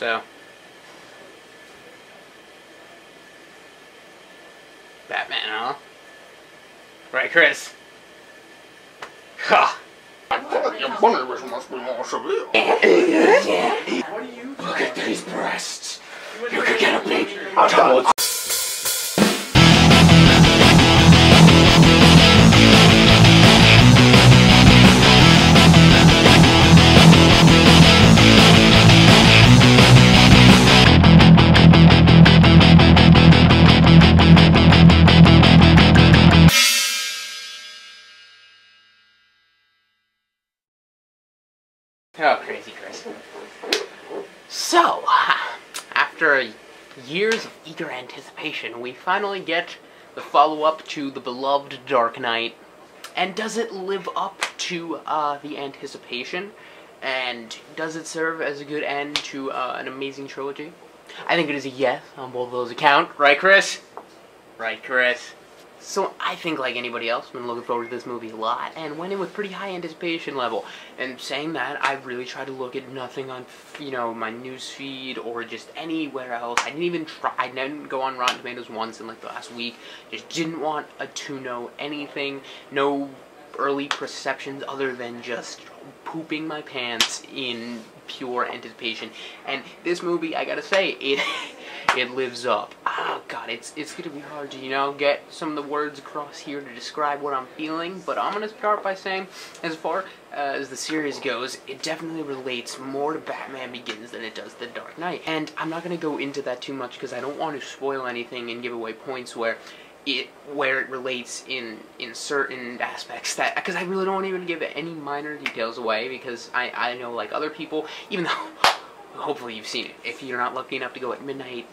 So, Batman, huh? Right, Chris? Ha! I thought your bunny was must be more severe. Look at these breasts. You could get a big double. Oh, crazy Chris. So, after years of eager anticipation, we finally get the follow-up to the beloved Dark Knight. And does it live up to the anticipation? And does it serve as a good end to an amazing trilogy? I think it is a yes on both of those accounts. Right, Chris? Right, Chris? So I think, like anybody else, I've been looking forward to this movie a lot, and went in with pretty high anticipation level. And saying that, I really tried to look at nothing on, my news feed or just anywhere else. I didn't even try. I didn't go on Rotten Tomatoes once in like the last week. Just didn't want to know anything. No early perceptions other than just pooping my pants in pure anticipation. And this movie, I gotta say, it lives up. Oh god, it's gonna be hard to, get some of the words across here to describe what I'm feeling, but I'm gonna start by saying, as far as the series goes, it definitely relates more to Batman Begins than it does The Dark Knight. And I'm not gonna go into that too much because I don't want to spoil anything and give away points where it relates in certain aspects, that because I really don't even give any minor details away, because I know, like other people, even though hopefully you've seen it, if you're not lucky enough to go at midnight,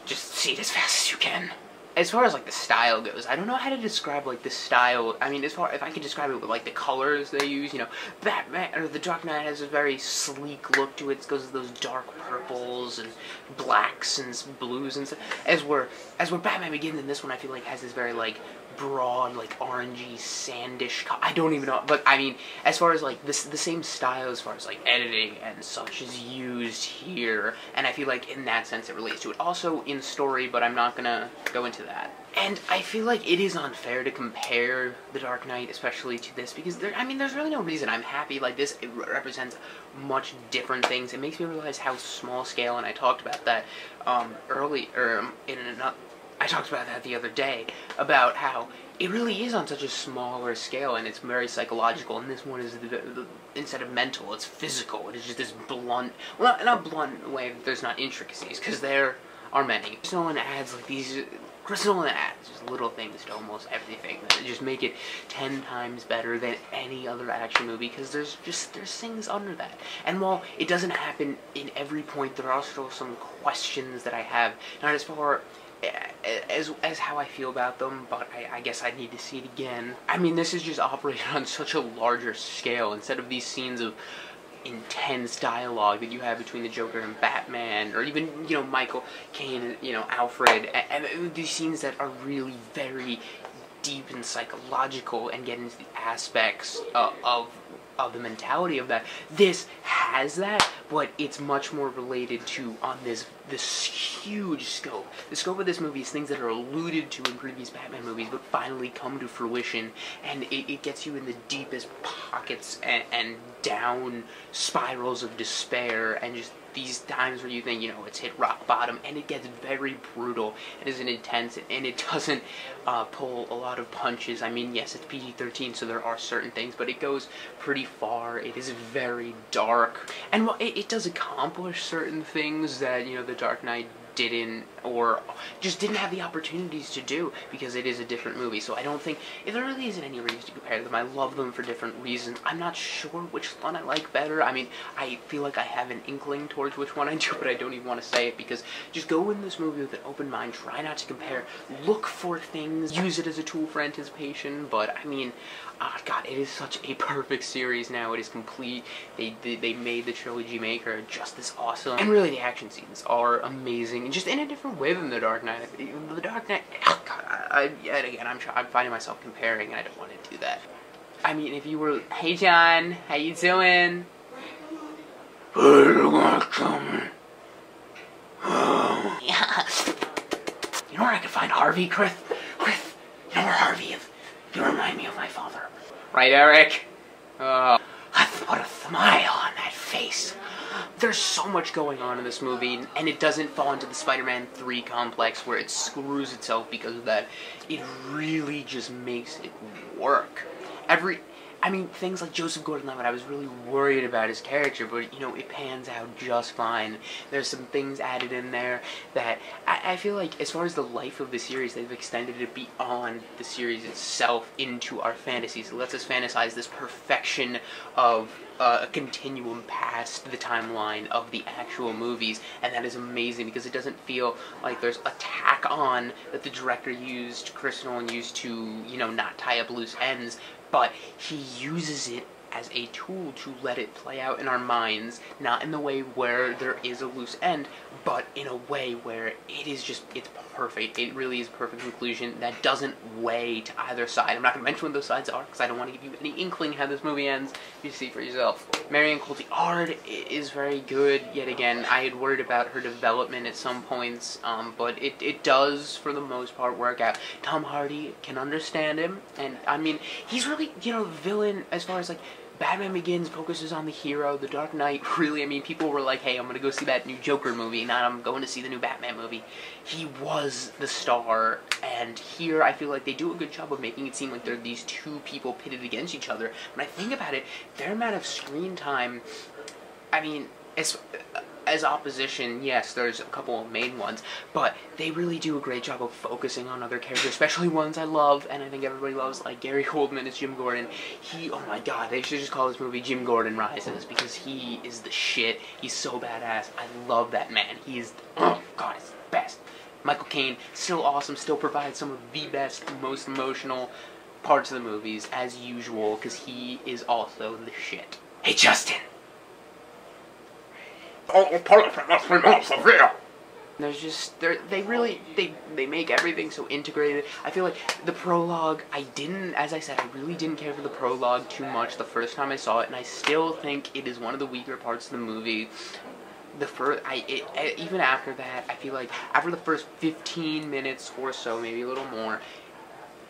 just see it as fast as you can. As far as like the style goes, I don't know how to describe like the style. I mean, if I could describe it with like the colors they use, Batman or The Dark Knight has a very sleek look to it. It goes with those dark purples and blacks and blues and stuff. As where Batman Begins in this one, I feel like has this very like broad, like orangey, sandish. I don't even know, but I mean, as far as like the same style as far as like editing and such is used here, and I feel like in that sense it relates to it. Also in story, but I'm not gonna go into that. And I feel like it is unfair to compare The Dark Knight, especially to this, because there's really no reason. I'm happy. Like this, it represents much different things. It makes me realize how small scale, and I talked about that I talked about that the other day, about how it really is on such a smaller scale, and it's very psychological, and this one is, instead of mental, it's physical. It is just this blunt, well, not blunt way that there's not intricacies, because there are many. Nolan adds like these, Nolan adds just little things to almost everything that just make it 10 times better than any other action movie, because there's things under that. And while it doesn't happen in every point, there are still some questions that I have, not as far as how I feel about them, but I guess I need to see it again. I mean, this is just operated on such a larger scale. Instead of these scenes of intense dialogue that you have between the Joker and Batman, or even, Michael Caine and, Alfred, and these scenes that are really very deep and psychological and get into the aspects of the mentality of that. This has that, but it's much more related to on this huge scope. The scope of this movie is things that are alluded to in previous Batman movies, but finally come to fruition, and it gets you in the deepest pockets and down spirals of despair, and just these times where you think, it's hit rock bottom, and it gets very brutal. It isn't intense, and it doesn't pull a lot of punches. I mean, yes, it's PG-13, so there are certain things, but it goes pretty far. It is very dark, and while it does accomplish certain things that, The Dark Knight didn't, or just didn't have the opportunities to do, because it is a different movie. So I don't think, there really isn't any reason to compare them. I love them for different reasons. I'm not sure which one I like better. I mean, I feel like I have an inkling towards which one I do, but I don't even want to say it, because just go in this movie with an open mind, try not to compare, look for things, use it as a tool for anticipation. But I mean, God, it is such a perfect series now. It is complete. They made the trilogy maker just this awesome, and really the action scenes are amazing, and just in a different way than The Dark Knight. The Dark Knight, oh God, yet again, I'm finding myself comparing, and I don't want to do that. I mean, if you were, hey John, how you doing? Where's it gonna come? Harvey, Chris, you know where Harvey is? You remind me of my father. Right, Eric? I put a smile on that face. There's so much going on in this movie, and it doesn't fall into the Spider-Man 3 complex where it screws itself because of that. It really just makes it work. Things like Joseph Gordon-Levitt, I was really worried about his character, but, you know, it pans out just fine. There's some things added in there that I feel like, as far as the life of the series, they've extended it beyond the series itself into our fantasies. It lets us fantasize this perfection of a continuum past the timeline of the actual movies, and that is amazing because it doesn't feel like there's a tack on that the director used, Chris Nolan used to, you know, not tie up loose ends, but he uses it as a tool to let it play out in our minds, not in the way where there is a loose end, but in a way where it's perfect. It really is a perfect conclusion that doesn't weigh to either side. I'm not going to mention what those sides are, because I don't want to give you any inkling how this movie ends. You see for yourself. Marion Cotillard is very good. Yet again, I had worried about her development at some points, but it does, for the most part, work out. Tom Hardy can understand him, and, I mean, he's really, you know, the villain as far as, like, Batman Begins focuses on the hero. The Dark Knight, really, I mean, people were like, hey, I'm going to go see that new Joker movie, not I'm going to see the new Batman movie. He was the star, and here I feel like they do a good job of making it seem like they're these two people pitted against each other. When I think about it, their amount of screen time, I mean, as opposition, yes, there's a couple of main ones, but they really do a great job of focusing on other characters, especially ones I love, and I think everybody loves, like Gary Oldman as Jim Gordon. Oh my god, they should just call this movie Jim Gordon Rises, because he is the shit. He's so badass. I love that man. He's the best. Michael Caine, still awesome, still provides some of the best, most emotional parts of the movies, as usual, because he is also the shit. Hey, Justin! There's just, they make everything so integrated. I feel like the prologue, as I said, I really didn't care for the prologue too much the first time I saw it, and I still think it is one of the weaker parts of the movie. Even after that, I feel like after the first 15 minutes or so, maybe a little more,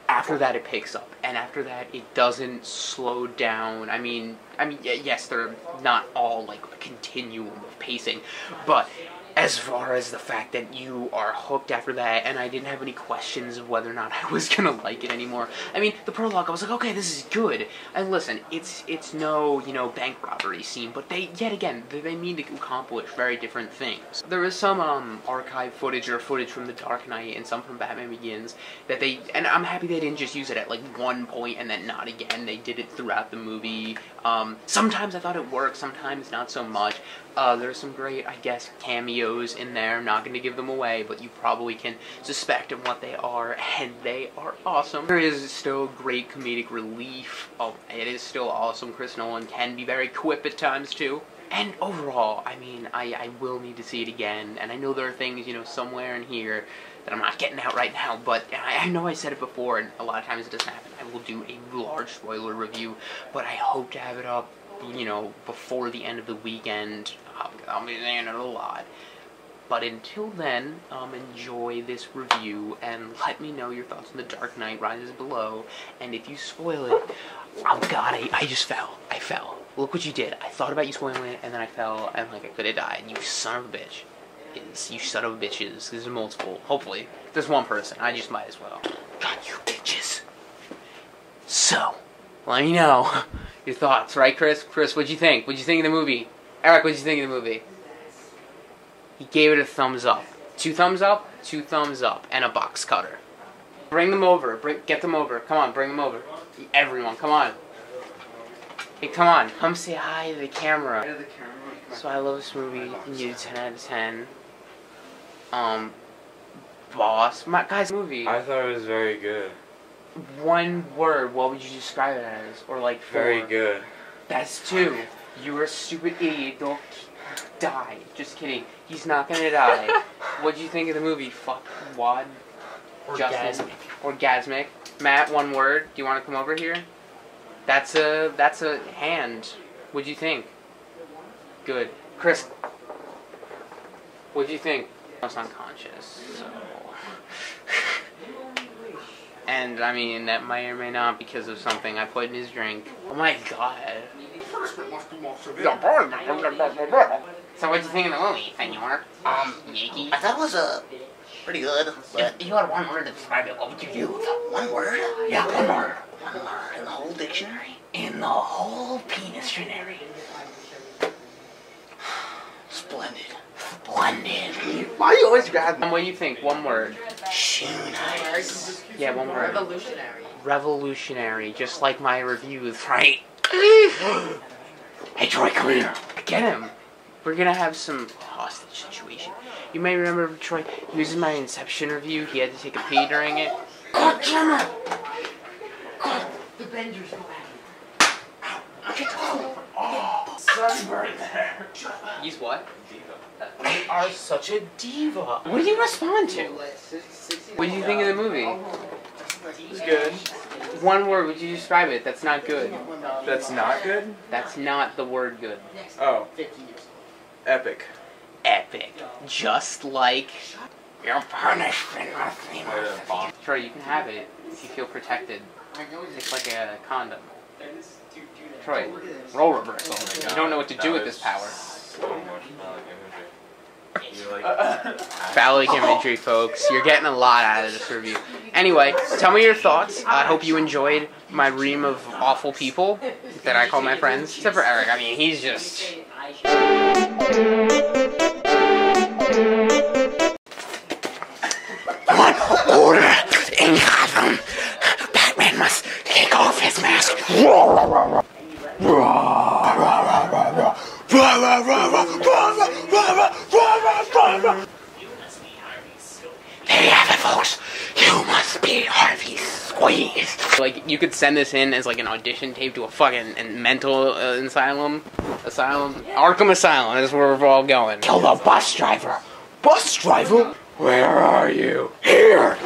after that it picks up, and after that it doesn't slow down. I mean, yes, they're not all like a continuum of pacing, but as far as the fact that you are hooked after that, and I didn't have any questions of whether or not I was gonna like it anymore. I mean, the prologue, I was like, okay, this is good. And listen, it's no, you know, bank robbery scene, but they mean to accomplish very different things. There is some archive footage or footage from The Dark Knight and some from Batman Begins that and I'm happy they didn't just use it at like one point and then not again. They did it throughout the movie. Sometimes I thought it worked, sometimes not so much. There's some great, I guess, cameos in there. I'm not going to give them away, but you probably can suspect of what they are, and they are awesome. There is still great comedic relief. It is still awesome. Chris Nolan can be very quip at times, too. And overall, I mean, I will need to see it again, and I know there are things, you know, somewhere in here that I'm not getting out right now, but I know I said it before, and a lot of times it doesn't happen. I will do a large spoiler review, but I hope to have it up, you know, before the end of the weekend. I'll be saying it a lot. But until then, enjoy this review, and let me know your thoughts on The Dark Knight Rises below. And if you spoil it, oh god, I just fell. I fell. Look what you did. I thought about you spoiling it, and then I fell, and like I could have died. You son of a bitch. You son of a bitches. There's multiple. Hopefully. If there's one person, I just might as well. God, you bitches. So, let me know your thoughts, right, Chris? Chris, what'd you think? What'd you think of the movie? Eric, what'd you think of the movie? He gave it a thumbs up. 2 thumbs up, 2 thumbs up, and a box cutter. Bring them over. Get them over. Come on, bring them over. Everyone, come on. Hey, come on. Come say hi to the camera. Hi to the camera. So I love this movie. You 10 out of 10. Boss. Guys, movie. I thought it was very good. One word, what would you describe it as? Or like 4? Very good. That's 2. You're a stupid idiot. Don't die. Just kidding. He's not gonna die. What'd you think of the movie? Fuck. Wad. Justin. Orgasmic. Matt, 1 word. Do you want to come over here? That's a hand. What'd you think? Good. Chris. What'd you think? I was unconscious, so... And I mean, that may or may not because of something I put in his drink. Oh my god. Punishment must be more severe. So what'd you think of the movie, Senor? Yankee? I thought it was pretty good, but If you had one word to describe it, what would you do? one word? Yeah, one word. One word in the whole dictionary? In the whole penis dictionary. Splendid. Splendid. Why you always grab me? What do you think? One word. Shoe nice. Yeah, one word. Revolutionary. Revolutionary, just like my reviews, right? Hey Troy, come here. Get him. We're gonna have some hostage situation. You may remember Troy, he was in my Inception review, he had to take a pee during it. God damn it! The Benders go Sunburn there. He's what? You are such a diva. What did you respond to? What did you think of the movie? It's good. One word, would you describe it? That's not good. That's not good? That's not the word good. Oh. Epic. Epic. Just like your punishment must be more. Troy, you can have it if you feel protected. It's like a condom. Troy, role reversal. You don't know what to do with this power. So much imagery. Phallic imagery, folks. You're getting a lot out of this review. Anyway, tell me your thoughts. I hope you enjoyed my ream of awful people that I call my friends. Except for Eric. I mean, he's just... One order in Gotham. Batman must take off his mask. There you have it, folks. You must be Harvey Squeeze. Like, you could send this in as like an audition tape to a fucking mental asylum. Arkham Asylum is where we're all going. Kill the bus driver. Bus driver? Where are you? Here.